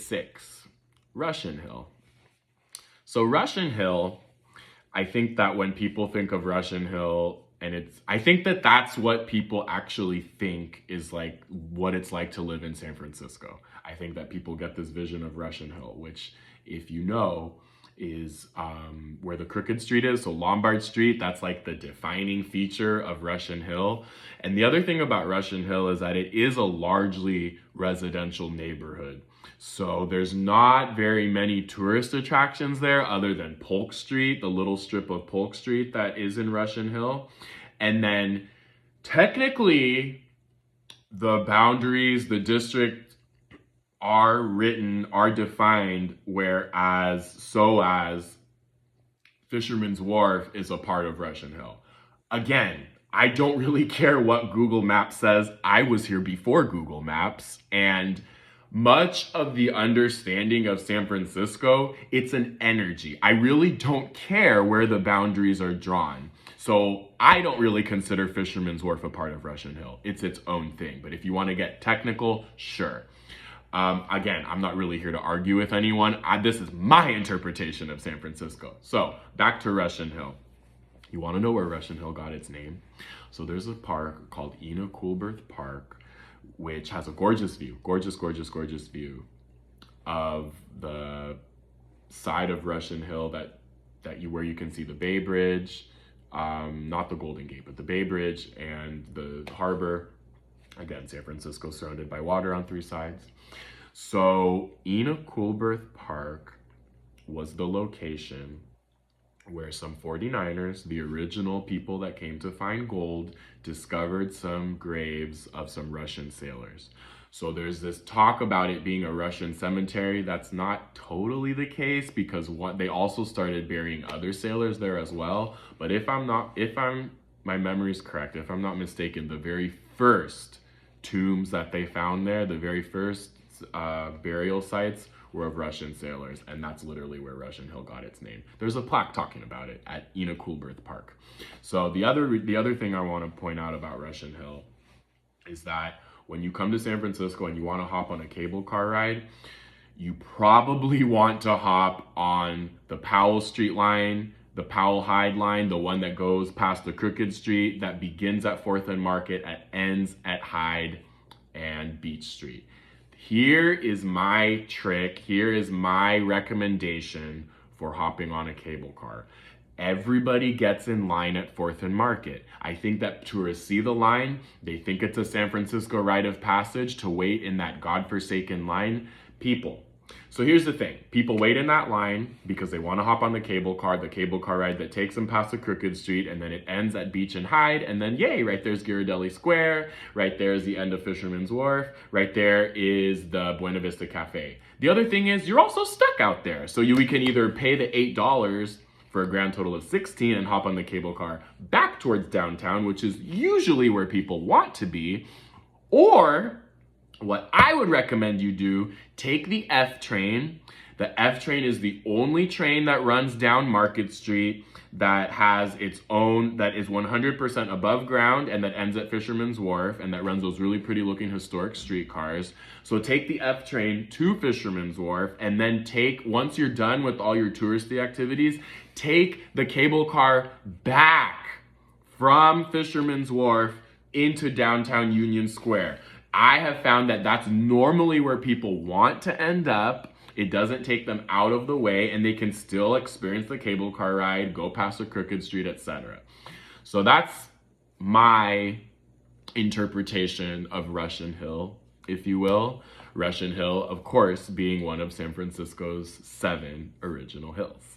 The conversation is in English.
6, Russian Hill. So Russian Hill, I think that when people think of Russian Hill, I think that that's what people actually think is like what it's like to live in San Francisco. I think that people get this vision of Russian Hill, which, if you know, is where the Crooked Street is. So Lombard Street, that's like the defining feature of Russian Hill. And the other thing about Russian Hill is that it is a largely residential neighborhood. So there's not very many tourist attractions there other than Polk Street, the little strip of Polk Street that is in Russian Hill. And then technically the boundaries, the district are defined, whereas Fisherman's Wharf is a part of Russian Hill. Again, I don't really care what Google Maps says. I was here before Google Maps, and much of the understanding of San Francisco, it's an energy. I really don't care where the boundaries are drawn. So I don't really consider Fisherman's Wharf a part of Russian Hill. It's its own thing. But if you want to get technical, sure. Again, I'm not really here to argue with anyone. This is my interpretation of San Francisco. So back to Russian Hill. You want to know where Russian Hill got its name? So there's a park called Ina Coolbrith Park, which has a gorgeous view, gorgeous view of the side of Russian Hill where you can see the Bay Bridge, not the Golden Gate, but the Bay Bridge and the harbor. Again, San Francisco surrounded by water on 3 sides. So Ina Coolbrith Park was the location where some 49ers, the original people that came to find gold, discovered some graves of some Russian sailors. So there's this talk about it being a Russian cemetery. That's not totally the case, because they also started burying other sailors there as well. But my memory's correct, if I'm not mistaken, the very first tombs that they found there, the very first burial sites were of Russian sailors, and that's literally where Russian Hill got its name. There's a plaque talking about it at Ina Coolbrith Park. So the other thing I want to point out about Russian Hill is that when you come to San Francisco and you want to hop on a cable car ride, you probably want to hop on the Powell Street line, the Powell Hyde line, the one that goes past the Crooked Street, that begins at 4th and Market and ends at Hyde and Beach Street. Here is my trick. Here is my recommendation for hopping on a cable car. Everybody gets in line at 4th and Market. I think that tourists see the line. They think it's a San Francisco rite of passage to wait in that godforsaken line. So here's the thing. People wait in that line because they want to hop on the cable car ride that takes them past the Crooked Street, and then it ends at Beach and Hyde, and then yay, right there's Ghirardelli Square, right there is the end of Fisherman's Wharf, right there is the Buena Vista Cafe. The other thing is you're also stuck out there. So we can either pay the $8 for a grand total of $16 and hop on the cable car back towards downtown, which is usually where people want to be, or what I would recommend you do, take the F train. The F train is the only train that runs down Market Street that has its own, that is 100% above ground and that ends at Fisherman's Wharf, and that runs those really pretty looking historic streetcars. So take the F train to Fisherman's Wharf, and then once you're done with all your touristy activities, take the cable car back from Fisherman's Wharf into downtown Union Square. I have found that that's normally where people want to end up. It doesn't take them out of the way, and they can still experience the cable car ride, go past the Crooked Street, etc. So that's my interpretation of Russian Hill, if you will. Russian Hill, of course, being one of San Francisco's 7 original hills.